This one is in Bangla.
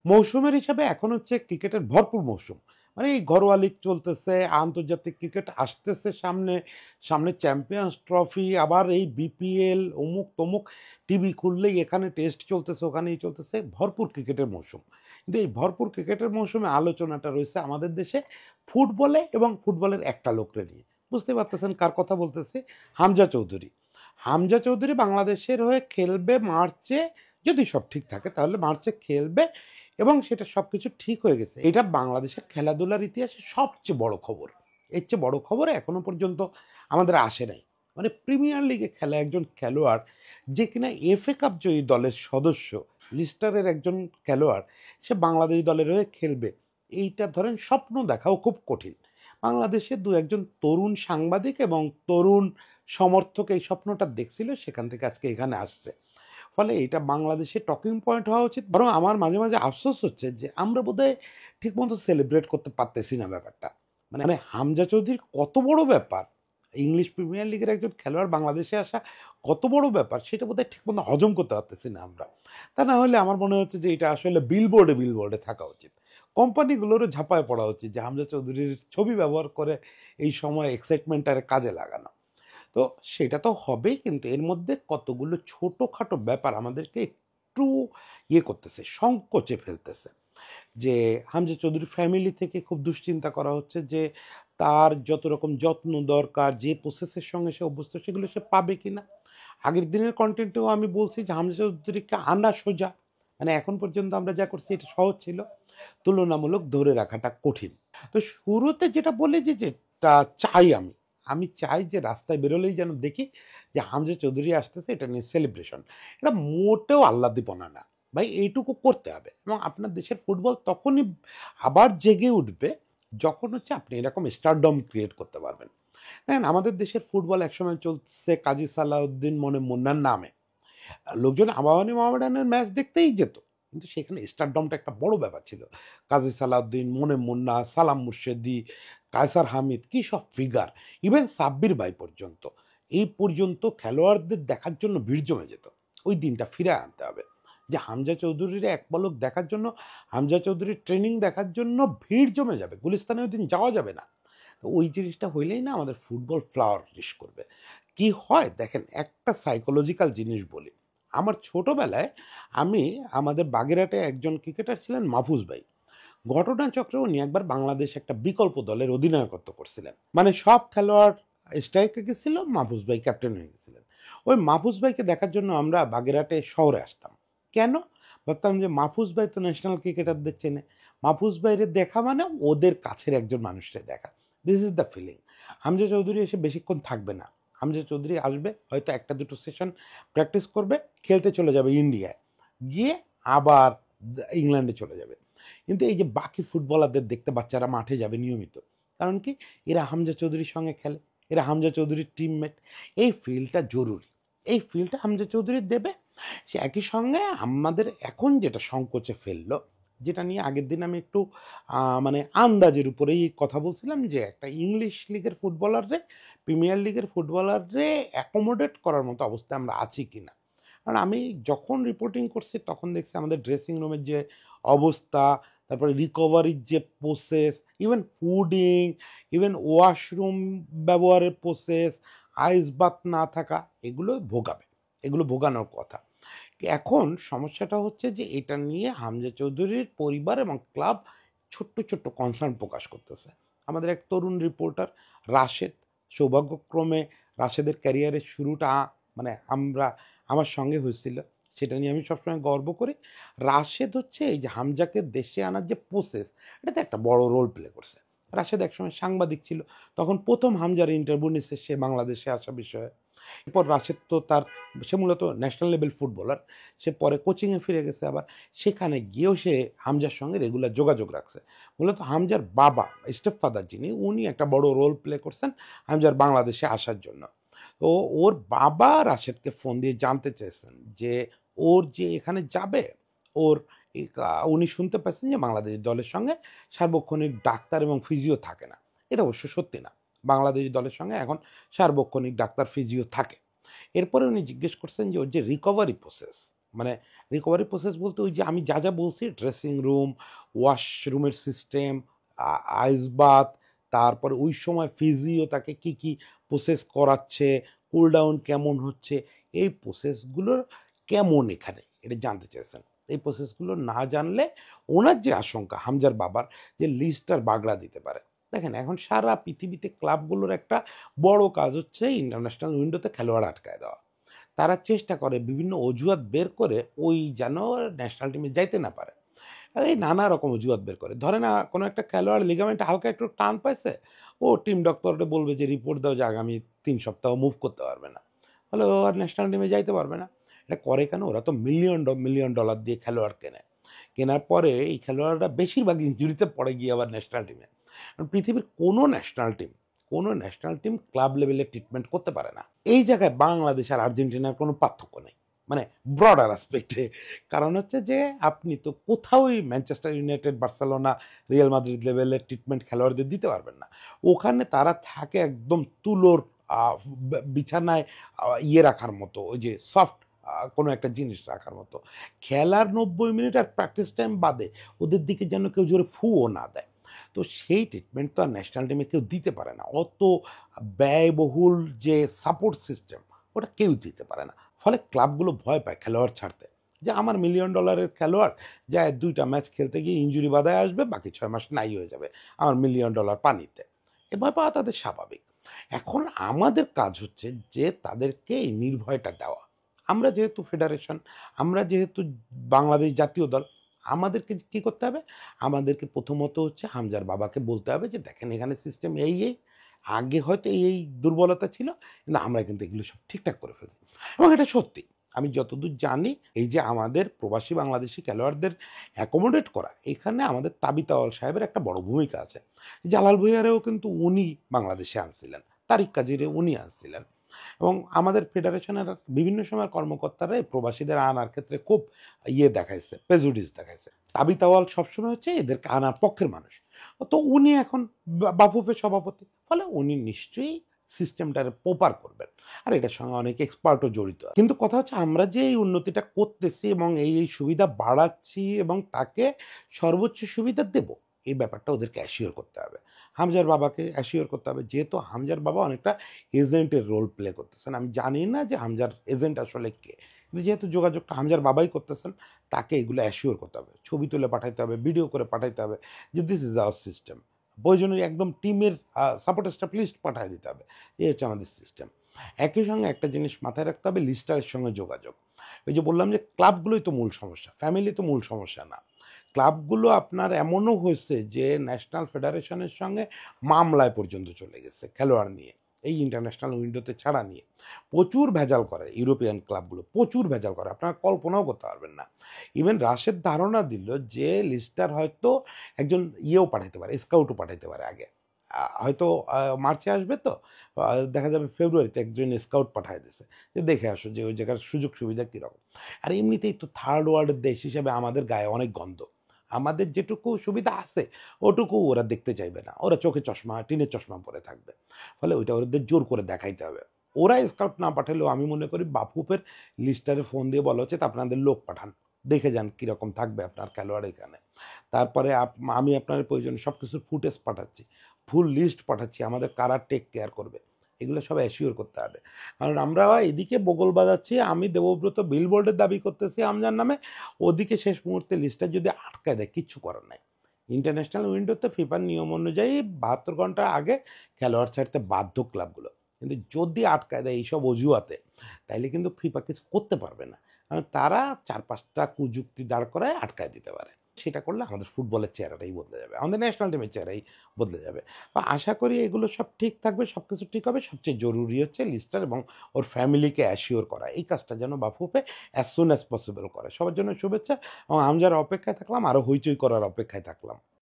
মৌসুমের হিসাবে এখন হচ্ছে ক্রিকেটের ভরপুর মৌসুম। মানে এই ঘরোয়া লিগ চলতেছে, আন্তর্জাতিক ক্রিকেট আসতেছে সামনে, সামনে চ্যাম্পিয়ন্স ট্রফি, আবার এই বিপিএল, অমুক তমুক, টিভি খুললেই এখানে টেস্ট চলতেছে, ওখানেই চলতেছে, ভরপুর ক্রিকেটের মৌসুম। কিন্তু এই ভরপুর ক্রিকেটের মৌসুমে আলোচনাটা রয়েছে আমাদের দেশে ফুটবলে এবং ফুটবলের একটা লোকরে নিয়ে। বুঝতে পারতেছেন কার কথা বলতেছি? হামজা চৌধুরী। হামজা চৌধুরী বাংলাদেশের হয়ে খেলবে মার্চে, যদি সব ঠিক থাকে তাহলে মার্চে খেলবে, এবং সেটা সব কিছু ঠিক হয়ে গেছে। এটা বাংলাদেশের খেলাধুলার ইতিহাসে সবচেয়ে বড় খবর। এর চেয়ে বড় খবর এখনো পর্যন্ত আমাদের আসে নাই। মানে প্রিমিয়ার লিগে খেলা একজন খেলোয়াড়, যে কিনা এফএ কাপ জয়ী দলের সদস্য, লিস্টারের একজন খেলোয়াড়, সে বাংলাদেশ দলের হয়ে খেলবে, এইটা ধরেন স্বপ্ন দেখাও খুব কঠিন। বাংলাদেশে দু একজন তরুণ সাংবাদিক এবং তরুণ সমর্থক এই স্বপ্নটা দেখছিল, সেখান থেকে আজকে এখানে আসছে। ফলে এটা বাংলাদেশে টকিং পয়েন্ট হওয়া উচিত। বরং আমার মাঝে মাঝে আফসোস হচ্ছে যে আমরা বোধহয় ঠিকমতো সেলিব্রেট করতে পারতেছি না ব্যাপারটা। মানে হামজা চৌধুরীর কত বড় ব্যাপার, ইংলিশ প্রিমিয়ার লিগের একজন খেলোয়াড় বাংলাদেশে আসা কত বড় ব্যাপার, সেটা বোধহয় ঠিকমতো হজম করতে পারতেছি না আমরা। তা না হলে আমার মনে হচ্ছে যে এটা আসলে বিলবোর্ডে বিলবোর্ডে থাকা উচিত। কোম্পানিগুলোরও ঝাঁপায় পড়া উচিত যে হামজা চৌধুরীর ছবি ব্যবহার করে এই সময় এক্সাইটমেন্টটারে কাজে লাগানো। তো সেটা তো হবেই, কিন্তু এর মধ্যে কতগুলো ছোটোখাটো ব্যাপার আমাদেরকে একটু করতেছে, সংকোচে ফেলতেছে। যে হামজা চৌধুরী ফ্যামিলি থেকে খুব দুশ্চিন্তা করা হচ্ছে যে তার যত রকম যত্ন দরকার, যে প্রসেসের সঙ্গে সে অভ্যস্ত, সেগুলো সে পাবে কিনা। আগের দিনের কন্টেন্টেও আমি বলছি যে হামজা চৌধুরীকে আনা সোজা, মানে এখন পর্যন্ত আমরা যা করছি এটা সহজ ছিল, তুলনামূলক ধরে রাখাটা কঠিন। তো শুরুতে যেটা বলে যে যেটা চাই আমি, আমি চাই যে রাস্তায় বেরোলেই যেন দেখি যে হামজা চৌধুরী আসতেছে, এটা নিয়ে সেলিব্রেশন। এটা মোটেও আহ্লাদীপনা না ভাই, এইটুকু করতে হবে। এবং আপনার দেশের ফুটবল তখনই আবার জেগে উঠবে যখন হচ্ছে আপনি এরকম স্টারডম ক্রিয়েট করতে পারবেন। দেখেন আমাদের দেশের ফুটবল একসময় চলছে কাজী সালাউদ্দিন মনে মুন্নার নামে, লোকজন আবাহনী মোহামেডানের ম্যাচ দেখতেই যেত, কিন্তু সেখানে স্টারডমটা একটা বড় ব্যাপার ছিল। কাজী সালাউদ্দিন, মনে মুন্না, সালাম মুর্শেদি, কায়সার হামিদ, কী সব ফিগার, ইভেন সাব্বির ভাই পর্যন্ত, এই পর্যন্ত খেলোয়াড়দের দেখার জন্য ভিড় জমে যেত। ওই দিনটা ফিরে আনতে হবে যে হামজা চৌধুরীর এক পলক দেখার জন্য, হামজা চৌধুরীর ট্রেনিং দেখার জন্য ভিড় জমে যাবে, গুলিস্তানে ওই দিন যাওয়া যাবে না। তো ওই জিনিসটা হইলেই না আমাদের ফুটবল ফ্লাওয়ারিশ করবে। কি হয় দেখেন, একটা সাইকোলজিক্যাল জিনিস বলি। আমার ছোটবেলায় আমি, আমাদের বাগেরহাটে একজন ক্রিকেটার ছিলেন মাহফুজ ভাই, ঘটনাচক্রে উনি একবার বাংলাদেশ একটা বিকল্প দলের অধিনায়কত্ব করছিলেন। মানে সব খেলোয়াড় স্ট্রাইকে গেছিল, মাহফুজ ভাই ক্যাপ্টেন হয়ে গেছিলেন। ওই মাহফুজ ভাইকে দেখার জন্য আমরা বাগেরহাটে শহরে আসতাম। কেন? ভাবতাম যে মাহফুজ ভাই তো ন্যাশনাল ক্রিকেটারদের চেনে, মাহফুজ ভাইরে দেখা মানে ওদের কাছের একজন মানুষকে দেখা। This is the feeling. Hamza Chowdhury এসে বেশিক্ষণ থাকবে না। হামজা চৌধুরী আসবে, হয়তো একটা দুটো সেশন প্র্যাকটিস করবে, খেলতে চলে যাবে ইন্ডিয়ায়, গিয়ে আবার ইংল্যান্ডে চলে যাবে। কিন্তু এই যে বাকি ফুটবলারদের দেখতে বাচ্চারা মাঠে যাবে নিয়মিত, কারণ কি, এরা হামজা চৌধুরীর সঙ্গে খেলে, এরা হামজা চৌধুরীর টিমমেট। এই ফিল্ডটা জরুরি, এই ফিল্ডটা হামজা চৌধুরী দেবে। সে একই সঙ্গে আমাদের এখন যেটা সংকোচে ফেললো, যেটা নিয়ে আগের দিন আমি একটু মানে আন্দাজের উপরেই কথা বলছিলাম, যে একটা ইংলিশ লিগের ফুটবলাররে প্রিমিয়ার লিগের ফুটবলাররে অ্যাকোমোডেট করার মতো অবস্থায় আমরা আছি কিনা। কারণ আমি যখন রিপোর্টিং করছি তখন দেখছি আমাদের ড্রেসিং রুমের যে অবস্থা, তারপরে রিকভারির যে process, even fooding, even washroom ব্যবহারের প্রসেস, আইস বাথ না থাকা, এগুলো ভোগাবে, এগুলো ভোগানোর কথা। এখন সমস্যাটা হচ্ছে যে এটা নিয়ে হামজা চৌধুরীর পরিবার এবং ক্লাব ছোট্ট ছোট্ট কনসার্ন প্রকাশ করতেছে। আমাদের এক তরুণ রিপোর্টার রাশেদ, সৌভাগ্যক্রমে রাশেদের ক্যারিয়ারের শুরুটা মানে আমার সঙ্গে হয়েছিল, সেটা নিয়ে আমি সবসময় গর্ব করি। রাশেদ হচ্ছে এই যে হামজাকে দেশে আনার যে প্রসেস, এটাতে একটা বড় রোল প্লে করছে। রাশেদ একসময় সাংবাদিক ছিল, তখন প্রথম হামজার ইন্টারভিউ নিচ্ছে সে বাংলাদেশে আসা বিষয়ে। এরপর রাশেদ তো তার, সে মূলত ন্যাশনাল লেভেল ফুটবলার, সে পরে কোচিংয়ে ফিরে গেছে, আবার সেখানে গিয়েও সে হামজার সঙ্গে রেগুলার যোগাযোগ রাখছে। মূলত হামজার বাবা, স্টেপ ফাদার যিনি, উনি একটা বড় রোল প্লে করছেন হামজার বাংলাদেশে আসার জন্য। তো ওর বাবা রাশেদকে ফোন দিয়ে জানতে চেয়েছেন যে ওর যে এখানে যাবে, ওর উনি শুনতে পাচ্ছেন যে বাংলাদেশ দলের সঙ্গে সার্বক্ষণিক ডাক্তার এবং ফিজিও থাকে না। এটা অবশ্য সত্যি না, বাংলাদেশ দলের সঙ্গে এখন সার্বক্ষণিক ডাক্তার ফিজিও থাকে। এরপরে উনি জিজ্ঞেস করছেন যে ওর যে রিকভারি প্রসেস, মানে রিকভারি প্রসেস বলতে ওই যে আমি যা যা বলছি, ড্রেসিং রুম, ওয়াশরুমের সিস্টেম, আইস বাথ, তারপরে ওই সময় ফিজিও তাকে কি কি প্রসেস করাচ্ছে, কুল ডাউন কেমন হচ্ছে, এই প্রসেসগুলোর কেমন এখানে এটা জানতে চেয়েছেন। এই প্রসেসগুলো না জানলে ওনার যে আশঙ্কা হামজার বাবার, যে লিস্টার বাগড়া দিতে পারে। দেখেন এখন সারা পৃথিবীতে ক্লাবগুলোর একটা বড় কাজ হচ্ছে ইন্টারন্যাশনাল উইন্ডোতে খেলোয়াড় আটকায় দেওয়া। তারা চেষ্টা করে বিভিন্ন অজুহাত বের করে ওই যেন ন্যাশনাল টিমে যাইতে না পারে। এই নানা রকম অজুহাত বের করে। ধরে না কোনো একটা খেলোয়াড় লিগামেন্টে হালকা একটু টান পাইছে, ও টিম ডক্টরকে বলবে যে রিপোর্ট দাও যে আগামী ৩ সপ্তাহ মুভ করতে পারবে না। ফলে ও আর ন্যাশনাল টিমে যাইতে পারবে না। এটা করে কেন? ওরা তো মিলিয়ন ডলার দিয়ে খেলোয়াড় কেনে। কেনার পরে এই খেলোয়াড়রা বেশিরভাগ ইনজুরিতে পড়ে গিয়ে আবার ন্যাশনাল টিমে। পৃথিবীর কোনো ন্যাশনাল টিম ক্লাব লেভেলে ট্রিটমেন্ট করতে পারে না। এই জায়গায় বাংলাদেশ আর আর্জেন্টিনার কোনো পার্থক্য নেই। মানে ব্রডার অ্যাসপেক্টে। কারণ হচ্ছে যে আপনি তো কোথাওই Manchester United, Barcelona, Real Madrid লেভেলের ট্রিটমেন্ট খেলোয়াড়দের দিতে পারবেন না। ওখানে তারা থাকে একদম তুলোর বিছানায় ইয়ে রাখার মতো, ওই যে সফট কোনো একটা জিনিস রাখার মতো। খেলার ৯০ মিনিট আর প্র্যাকটিস টাইম বাদে ওদের দিকে যেন কেউ জোরে ফুও না দেয়। তো সেই ট্রিটমেন্ট তো আর ন্যাশনাল টিমে কেউ দিতে পারে না। অত ব্যয়বহুল যে সাপোর্ট সিস্টেম, ওটা কেউ দিতে পারে না। ফলে ক্লাবগুলো ভয় পায় খেলোয়াড় ছাড়তে। যে আমার মিলিয়ন ডলারের খেলোয়াড় যায় ২টা ম্যাচ খেলতে গিয়ে ইনজুরি বাধায় আসবে, বাকি ৬ মাস নাই হয়ে যাবে। আমার মিলিয়ন ডলার পানিতে। এ ভয় পাওয়া তাদের স্বাভাবিক। এখন আমাদের কাজ হচ্ছে যে তাদেরকে এই নির্ভয়টা দেওয়া। আমরা যেহেতু ফেডারেশন, আমরা যেহেতু বাংলাদেশ জাতীয় দল, আমাদেরকে কী করতে হবে? আমাদেরকে প্রথমত হচ্ছে হামজার বাবাকে বলতে হবে যে, "দেখেন এখানে সিস্টেম এই। আগে হয়তো এই দুর্বলতা ছিল, কিন্তু আমরা কিন্তু এগুলো সব ঠিকঠাক করে ফেলছি।" এবং এটা সত্যি। আমি যতদূর জানি এই যে আমাদের প্রবাসী বাংলাদেশি খেলোয়াড়দের অ্যাকোমোডেট করা, এখানে আমাদের তাবিত আউয়াল সাহেবের একটা বড় ভূমিকা আছে। জালাল ভুঁইয়ারেও কিন্তু উনি বাংলাদেশে আনছিলেন। তারিক কাজিরে উনি আনছিলেন। এবং আমাদের ফেডারেশনের বিভিন্ন সময় কর্মকর্তারা এই প্রবাসীদের আনার ক্ষেত্রে খুব দেখাইছে, প্রেজুডিস দেখাইছে। তাবিত আউয়াল সবসময় হচ্ছে এদেরকে আনার পক্ষের মানুষ। তো উনি এখন বাফুফের সভাপতি। ফলে উনি নিশ্চয়ই সিস্টেমটারে প্রপার করবেন। আর এটার সঙ্গে অনেক এক্সপার্টও জড়িত। কিন্তু কথা হচ্ছে আমরা যে এই উন্নতিটা করতেছি এবং এই সুবিধা বাড়াচ্ছি এবং তাকে সর্বোচ্চ সুবিধা দেব, এই ব্যাপারটা ওদেরকে অ্যাসিওর করতে হবে। হামজার বাবাকে অ্যাসিওর করতে হবে। যেহেতু হামজার বাবা অনেকটা এজেন্টের রোল প্লে করতেছেন। আমি জানি না যে হামজার এজেন্ট আসলে কে। কিন্তু যেহেতু যোগাযোগটা হামজার বাবাই করতেছেন, তাকে এগুলো অ্যাসিওর করতে হবে। ছবি তুলে পাঠাইতে হবে, ভিডিও করে পাঠাইতে হবে যে দিস ইজ আওয়ার সিস্টেম। প্রয়োজনে একদম টিমের সাপোর্ট স্টাফ লিস্ট পাঠায় দিতে হবে। এই হচ্ছে আমাদের সিস্টেম। একই সঙ্গে একটা জিনিস মাথায় রাখতে হবে, লিস্টারের সঙ্গে যোগাযোগ। ওই যে বললাম যে ক্লাবগুলোই তো মূল সমস্যা, ফ্যামিলি তো মূল সমস্যা না। ক্লাবগুলো আপনার এমনও হয়েছে যে ন্যাশনাল ফেডারেশনের সঙ্গে মামলায় পর্যন্ত চলে গেছে খেলোয়াড় নিয়ে, এই ইন্টারন্যাশনাল উইন্ডোতে ছাড়া নিয়ে। প্রচুর ভেজাল করে ইউরোপিয়ান ক্লাবগুলো, প্রচুর ভেজাল করে, আপনারা কল্পনাও করতে পারবেন না। ইভেন রাশেদ ধারণা দিল যে লিস্টার হয়তো একজন পাঠাইতে পারে, স্কাউটও পাঠাইতে পারে আগে। হয়তো মার্চে আসবে তো, দেখা যাবে ফেব্রুয়ারিতে একজন স্কাউট পাঠায় দিছে যে দেখে আসো যে ওই জায়গার সুযোগ সুবিধা কীরকম। আর এমনিতেই তো থার্ড ওয়ার্ল্ডের দেশ হিসেবে আমাদের গায়ে অনেক গন্ধ। আমাদের যেটুকু সুবিধা আছে ওটুকু ওরা দেখতে চাইবে না। ওরা চোখে চশমা, টিনের চশমা পরে থাকবে। ফলে ওইটা ওদের জোর করে দেখাইতে হবে। ওরা স্কাউট না পাঠালেও আমি মনে করি বাফুফের লিস্টারে ফোন দিয়ে বলা উচিত আপনাদের লোক পাঠান। দেখে যান কীরকম থাকবে আপনার খেলোয়াড় এখানে। তারপরে আমি আপনার প্রয়োজনে সব কিছুর ফুটেজ পাঠাচ্ছি। ফুল লিস্ট পাঠাচ্ছি আমাদের কারা টেক কেয়ার করবে। এগুলো সব অ্যাসিওর করতে হবে। কারণ আমরা এদিকে বগল বাজাচ্ছি, আমি দেবব্রত বিলবোর্ডের দাবি করতেছি হামজার নামে, ওদিকে শেষ মুহূর্তে লিস্টটা যদি আটকায় দেয় কিচ্ছু করার নাই। ইন্টারন্যাশনাল উইন্ডোতে ফিফার নিয়ম অনুযায়ী ৭২ ঘন্টা আগে খেলোয়াড় ছাড়তে বাধ্য ক্লাবগুলো। কিন্তু যদি আটকায় দেয় এইসব অজুহাতে, তাইলে কিন্তু ফিফা কিছু করতে পারবে না। কারণ তারা ৪-৫টা কুযুক্তি দাঁড় করায় আটকায় দিতে পারে। সেটা করলে আমাদের ফুটবলের চেহারাটাই বদলে যাবে, আমাদের ন্যাশনাল টিমের চেহারাই বদলে যাবে। তো আশা করি এগুলো সব ঠিক থাকবে, সব কিছু ঠিক হবে। সবচেয়ে জরুরি হচ্ছে লিস্টার এবং ওর ফ্যামিলিকে অ্যাসিওর করা। এই কাজটা যেন Bafufe as soon as possible করে। সবার জন্য শুভেচ্ছা এবং আমি যারা অপেক্ষায় থাকলাম, আরও হইচই করার অপেক্ষায় থাকলাম।